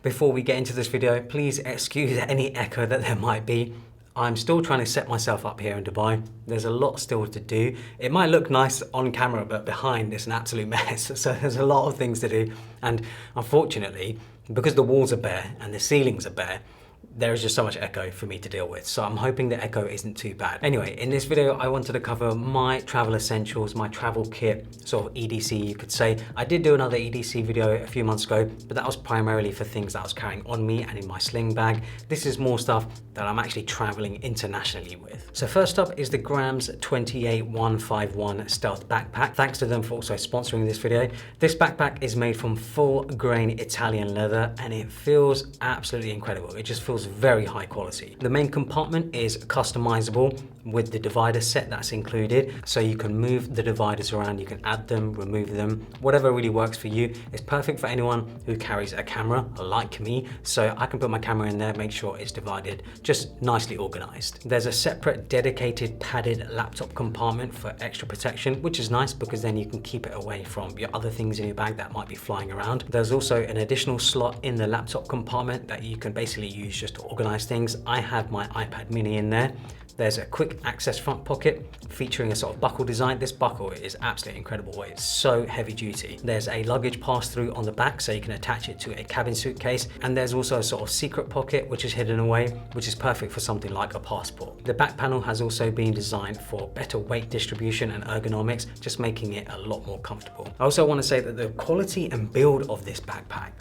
Before we get into this video, please excuse any echo that there might be. I'm still trying to set myself up here in Dubai. There's a lot still to do. It might look nice on camera, but behind it's an absolute mess. So there's a lot of things to do. And unfortunately, because the walls are bare and the ceilings are bare, there is just so much echo for me to deal with. So I'm hoping the echo isn't too bad. Anyway, in this video, I wanted to cover my travel essentials, my travel kit, sort of EDC, you could say. I did do another EDC video a few months ago, but that was primarily for things that I was carrying on me and in my sling bag. This is more stuff that I'm actually traveling internationally with. So first up is the Grams 28151 Stealth Backpack. Thanks to them for also sponsoring this video. This backpack is made from full grain Italian leather and it feels absolutely incredible. It just feels very high quality. The main compartment is customizable with the divider set that's included. So you can move the dividers around, you can add them, remove them, whatever really works for you. It's perfect for anyone who carries a camera like me. So I can put my camera in there, make sure it's divided, just nicely organized. There's a separate dedicated padded laptop compartment for extra protection, which is nice because then you can keep it away from your other things in your bag that might be flying around. There's also an additional slot in the laptop compartment that you can basically use just to organize things. I have my iPad mini in there. There's a quick access front pocket featuring a sort of buckle design. This buckle is absolutely incredible. It's so heavy duty. There's a luggage pass-through on the back so you can attach it to a cabin suitcase. And there's also a sort of secret pocket which is hidden away, which is perfect for something like a passport. The back panel has also been designed for better weight distribution and ergonomics, just making it a lot more comfortable. I also want to say that the quality and build of this backpack,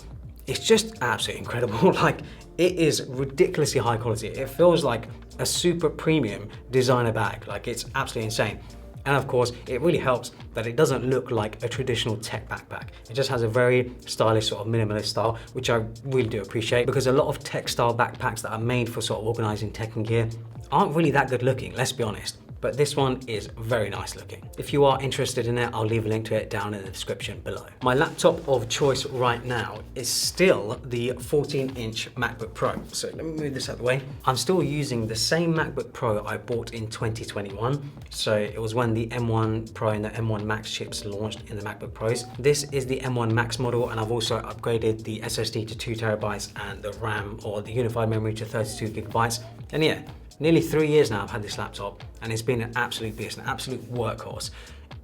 it's just absolutely incredible. Like, it is ridiculously high quality. It feels like a super premium designer bag. Like, it's absolutely insane. And of course, it really helps that it doesn't look like a traditional tech backpack. It just has a very stylish sort of minimalist style, which I really do appreciate, because a lot of tech style backpacks that are made for sort of organizing tech and gear aren't really that good looking, let's be honest. But this one is very nice looking. If you are interested in it, I'll leave a link to it down in the description below. My laptop of choice right now is still the 14-inch MacBook Pro. So let me move this out of the way. I'm still using the same MacBook Pro I bought in 2021. So it was when the M1 Pro and the M1 Max chips launched in the MacBook Pros. This is the M1 Max model, and I've also upgraded the SSD to 2 terabytes and the RAM or the unified memory to 32 gigabytes. And yeah, nearly 3 years now I've had this laptop and it's been an absolute beast, an absolute workhorse.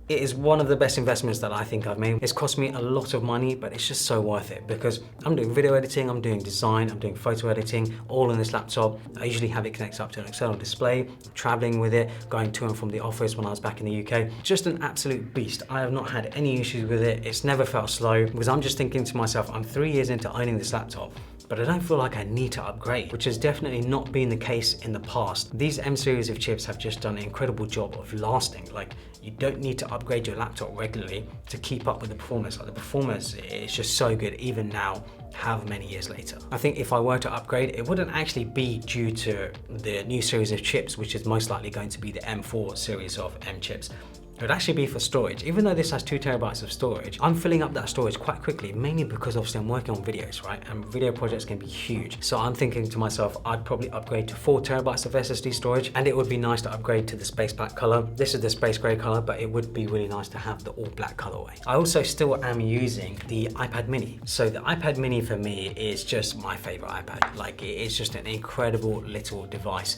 It is one of the best investments that I think I've made. It's cost me a lot of money, but it's just so worth it because I'm doing video editing, I'm doing design, I'm doing photo editing, all on this laptop. I usually have it connected up to an external display, I'm traveling with it, going to and from the office when I was back in the UK. Just an absolute beast. I have not had any issues with it. It's never felt slow because I'm just thinking to myself, I'm 3 years into owning this laptop, but I don't feel like I need to upgrade, which has definitely not been the case in the past. These M series of chips have just done an incredible job of lasting. Like, you don't need to upgrade your laptop regularly to keep up with the performance. Like, the performance is just so good even now, however many years later. I think if I were to upgrade, it wouldn't actually be due to the new series of chips, which is most likely going to be the M4 series of M chips. It would actually be for storage. Even though this has 2 terabytes of storage, I'm filling up that storage quite quickly, mainly because obviously I'm working on videos, right? And video projects can be huge. So I'm thinking to myself, I'd probably upgrade to 4 terabytes of SSD storage, and it would be nice to upgrade to the space black color. This is the space gray color, but it would be really nice to have the all black colorway. I also still am using the iPad mini. So the iPad mini for me is just my favorite iPad. Like, it is just an incredible little device.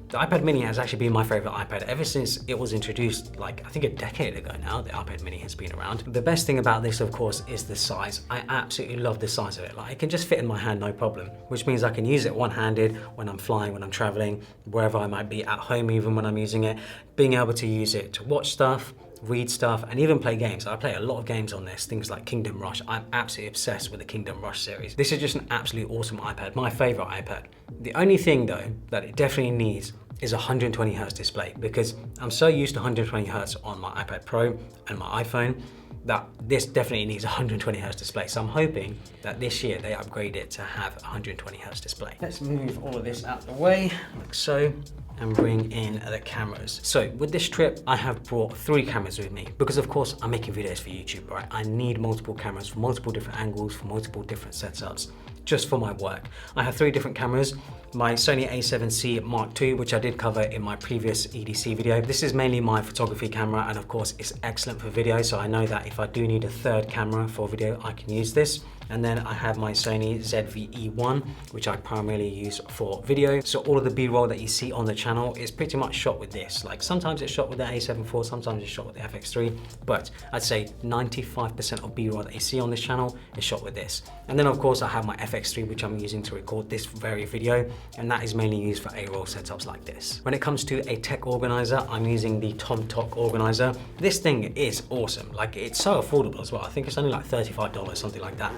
The iPad mini has actually been my favorite iPad ever since it was introduced, like I think a decade ago now. The iPad mini has been around. The best thing about this, of course, is the size. I absolutely love the size of it. Like, it can just fit in my hand, no problem, which means I can use it one-handed when I'm flying, when I'm traveling, wherever I might be, at home even when I'm using it. Being able to use it to watch stuff, read stuff, and even play games. I play a lot of games on this, things like Kingdom Rush. I'm absolutely obsessed with the Kingdom Rush series. This is just an absolutely awesome iPad, my favorite iPad. The only thing though that it definitely needs is a 120 Hz display, because I'm so used to 120 Hz on my iPad Pro and my iPhone that this definitely needs a 120 Hz display. So I'm hoping that this year they upgrade it to have a 120 Hz display. Let's move all of this out of the way, like so, and bring in the cameras. So with this trip, I have brought 3 cameras with me because of course I'm making videos for YouTube, right? I need multiple cameras for multiple different angles, for multiple different setups, just for my work. I have 3 different cameras. My Sony a7C Mark II, which I did cover in my previous EDC video. This is mainly my photography camera, and of course it's excellent for video, so I know that if I do need a 3rd camera for video, I can use this. And then I have my Sony ZV-E1, which I primarily use for video. So all of the B-roll that you see on the channel is pretty much shot with this. Like sometimes it's shot with the A7 IV, sometimes it's shot with the FX3, but I'd say 95% of B-roll that you see on this channel is shot with this. And then of course I have my FX3, which I'm using to record this very video, and that is mainly used for A-roll setups like this. When it comes to a tech organizer, I'm using the TomTok organizer. This thing is awesome. Like it's so affordable as well. I think it's only like $35, something like that.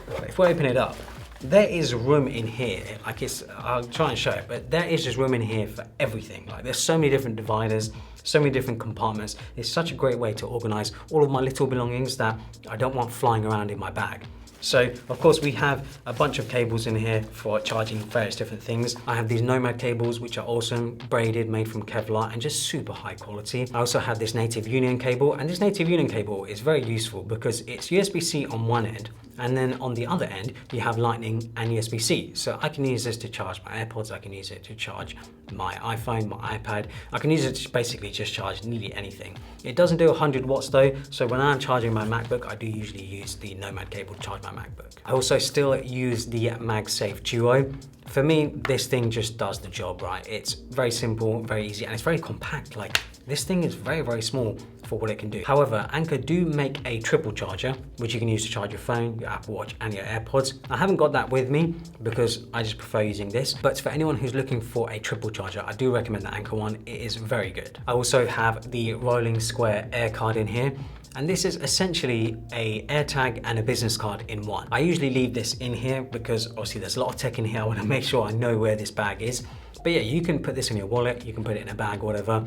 But if we open it up, there is room in here. Like I'll try and show it, but there is just room in here for everything. Like there's so many different dividers, so many different compartments. It's such a great way to organize all of my little belongings that I don't want flying around in my bag. So of course we have a bunch of cables in here for charging various different things. I have these Nomad cables, which are awesome, braided, made from Kevlar and just super high quality. I also have this Native Union cable, and this Native Union cable is very useful because it's USB-C on one end, and then on the other end, you have Lightning and USB-C. So I can use this to charge my AirPods, I can use it to charge my iPhone, my iPad. I can use it to basically just charge nearly anything. It doesn't do 100 watts though, so when I'm charging my MacBook, I do usually use the Nomad cable to charge my MacBook. I also still use the MagSafe Duo. For me, this thing just does the job, right? It's very simple, very easy, and it's very compact. Like this thing is very, very small for what it can do. However, Anker do make a triple charger, which you can use to charge your phone, your Apple Watch, and your AirPods. I haven't got that with me because I just prefer using this. But for anyone who's looking for a triple charger, I do recommend the Anker one. It is very good. I also have the rolling square Aircard in here. And this is essentially a AirTag and a business card in one. I usually leave this in here because obviously there's a lot of tech in here. I want to make sure I know where this bag is. But yeah, you can put this in your wallet, you can put it in a bag or whatever.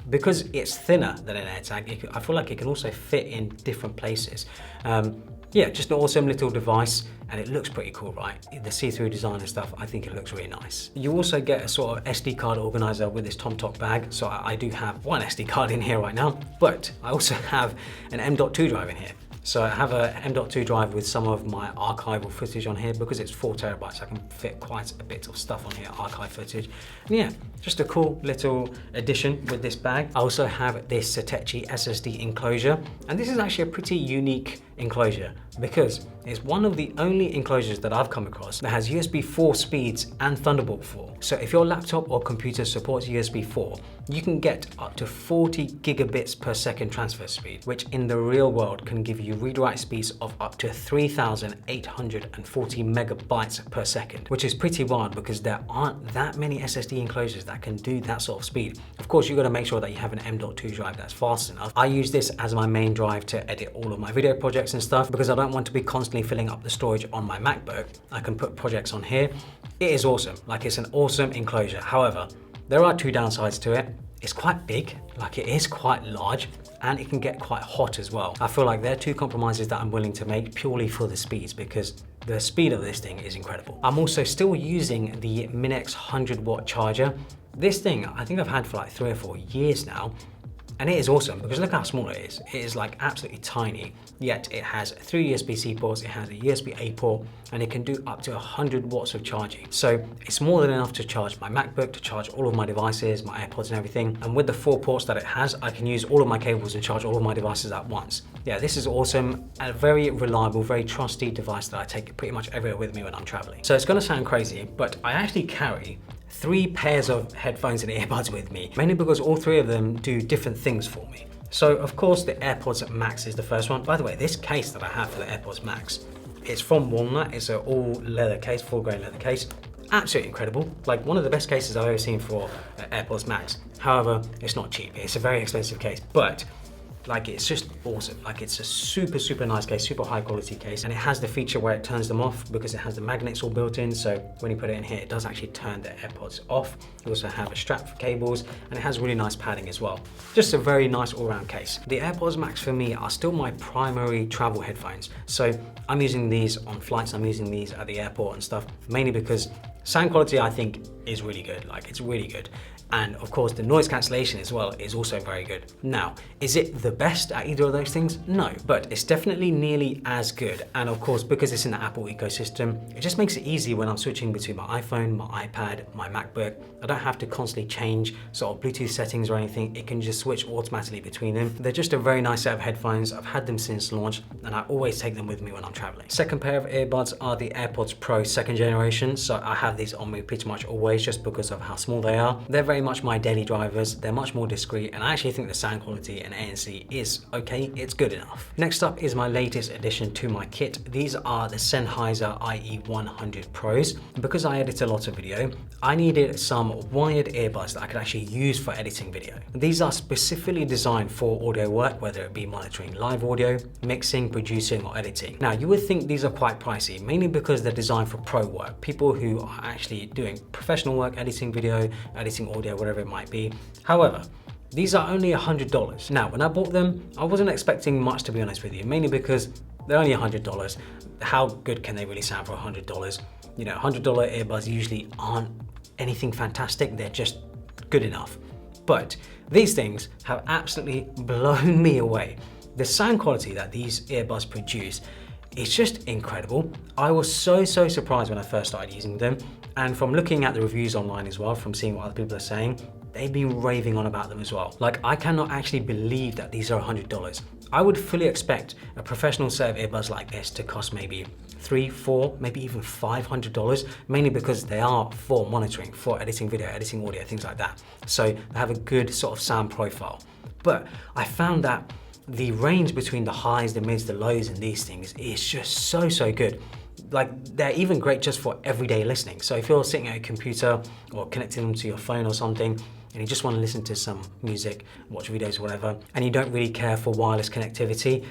Because it's thinner than an AirTag, I feel like it can also fit in different places. Yeah, just an awesome little device, and it looks pretty cool, right? The see-through design and stuff, I think it looks really nice. You also get a sort of SD card organizer with this TomTok bag. So I do have one SD card in here right now, but I also have an M.2 drive in here. So I have a M.2 drive with some of my archival footage on here because it's 4 terabytes. I can fit quite a bit of stuff on here, archive footage. And yeah, just a cool little addition with this bag. I also have this Satechi SSD enclosure, and this is actually a pretty unique enclosure because it's one of the only enclosures that I've come across that has USB 4 speeds and Thunderbolt 4. So if your laptop or computer supports USB 4, you can get up to 40 gigabits per second transfer speed, which in the real world can give you read-write speeds of up to 3,840 megabytes per second, which is pretty wild because there aren't that many SSD enclosures that can do that sort of speed. Of course, you've got to make sure that you have an M.2 drive that's fast enough. I use this as my main drive to edit all of my video projects and stuff because I don't want to be constantly filling up the storage on my MacBook. I can put projects on here. It is awesome. Like, it's an awesome enclosure. However, there are 2 downsides to it. It's quite big, like it is quite large, and it can get quite hot as well. I feel like there are 2 compromises that I'm willing to make purely for the speeds because the speed of this thing is incredible. I'm also still using the Minex 100-watt charger. This thing I think I've had for like 3 or 4 years now. And it is awesome because look how small it is. It is like absolutely tiny, yet it has 3 USB-C ports, it has a USB-A port, and it can do up to 100 watts of charging. So it's more than enough to charge my MacBook, to charge all of my devices, my AirPods and everything. And with the 4 ports that it has, I can use all of my cables and charge all of my devices at once. Yeah, this is awesome. A very reliable, very trusty device that I take pretty much everywhere with me when I'm traveling. So it's gonna sound crazy, but I actually carry 3 pairs of headphones and earbuds with me, mainly because all 3 of them do different things for me. So of course the AirPods Max is the first one. By the way, this case that I have for the AirPods Max, it's from Walnut. It's an all leather case, full grain leather case. Absolutely incredible. Like one of the best cases I've ever seen for AirPods Max. However, it's not cheap. It's a very expensive case, but like it's just awesome. Like it's a super, super nice case, super high quality case. And it has the feature where it turns them off because it has the magnets all built in. So when you put it in here, it does actually turn the AirPods off. You also have a strap for cables and it has really nice padding as well. Just a very nice all round case. The AirPods Max for me are still my primary travel headphones. So I'm using these on flights, I'm using these at the airport and stuff, mainly because Sound quality, I think, is really good. Like, it's really good. And of course, the noise cancellation as well is also very good. Now, is it the best at either of those things? No, but it's definitely nearly as good. And of course, because it's in the Apple ecosystem, it just makes it easy when I'm switching between my iPhone, my iPad, my MacBook. I don't have to constantly change sort of Bluetooth settings or anything. It can just switch automatically between them. They're just a very nice set of headphones. I've had them since launch, and I always take them with me when I'm traveling. Second pair of earbuds are the AirPods Pro 2nd generation. So I have these on me pretty much always just because of how small they are. They're very much my daily drivers. They're much more discreet, and I actually think the sound quality and ANC is okay. It's good enough. Next up is my latest addition to my kit. These are the Sennheiser IE100 Pros. Because I edit a lot of video, I needed some wired earbuds that I could actually use for editing video. These are specifically designed for audio work, whether it be monitoring live audio, mixing, producing, or editing. Now, you would think these are quite pricey, mainly because they're designed for pro work, people who are actually doing professional work, editing video, editing audio, whatever it might be. However, these are only $100. Now, when I bought them, I wasn't expecting much, to be honest with you, mainly because they're only $100. How good can they really sound for $100? You know, $100 earbuds usually aren't anything fantastic. They're just good enough. But these things have absolutely blown me away. The sound quality that these earbuds produce is just incredible. I was so surprised when I first started using them. And from looking at the reviews online as well, from seeing what other people are saying, they've been raving on about them as well. Like, I cannot actually believe that these are $100. I would fully expect a professional set of earbuds like this to cost maybe $300, $400, maybe even $500, mainly because they are for monitoring, for editing video, editing audio, things like that. So they have a good sort of sound profile. But I found that the range between the highs, the mids, the lows in these things is just so good. Like, they're even great just for everyday listening. So if you're sitting at a computer or connecting them to your phone or something, and you just want to listen to some music, watch videos, whatever, and you don't really care for wireless connectivity,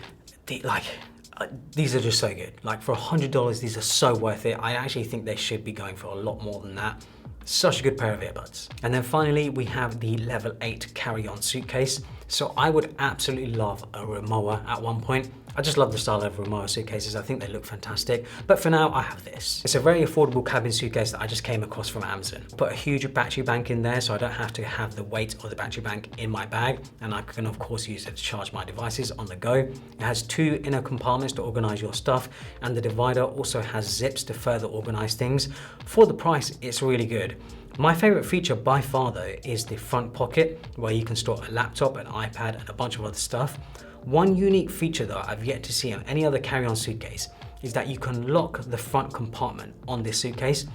these are just so good. Like, for $100, these are so worth it. I actually think they should be going for a lot more than that. Such a good pair of earbuds. And then finally, we have the Level 8 carry-on suitcase. So I would absolutely love a Rimowa at one point. I just love the style of Rimowa suitcases. I think they look fantastic. But for now, I have this. It's a very affordable cabin suitcase that I just came across from Amazon. Put a huge battery bank in there so I don't have to have the weight of the battery bank in my bag. And I can, of course, use it to charge my devices on the go. It has 2 inner compartments to organize your stuff. And the divider also has zips to further organize things. For the price, it's really good. My favorite feature by far though is the front pocket, where you can store a laptop, an iPad, and a bunch of other stuff. One unique feature that I've yet to see on any other carry-on suitcase is that you can lock the front compartment on this suitcase.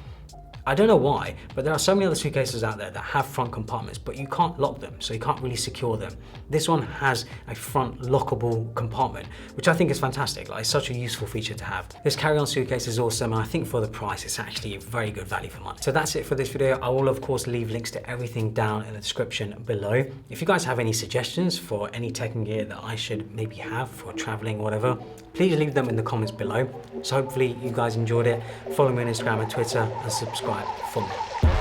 I don't know why, but there are so many other suitcases out there that have front compartments, but you can't lock them, so you can't really secure them. This one has a front lockable compartment, which I think is fantastic. Like, it's such a useful feature to have. This carry-on suitcase is awesome, and I think for the price, it's actually a very good value for money. So that's it for this video. I will, of course, leave links to everything down in the description below. If you guys have any suggestions for any tech and gear that I should maybe have for traveling or whatever, please leave them in the comments below. So hopefully you guys enjoyed it. Follow me on Instagram and Twitter and subscribe for more.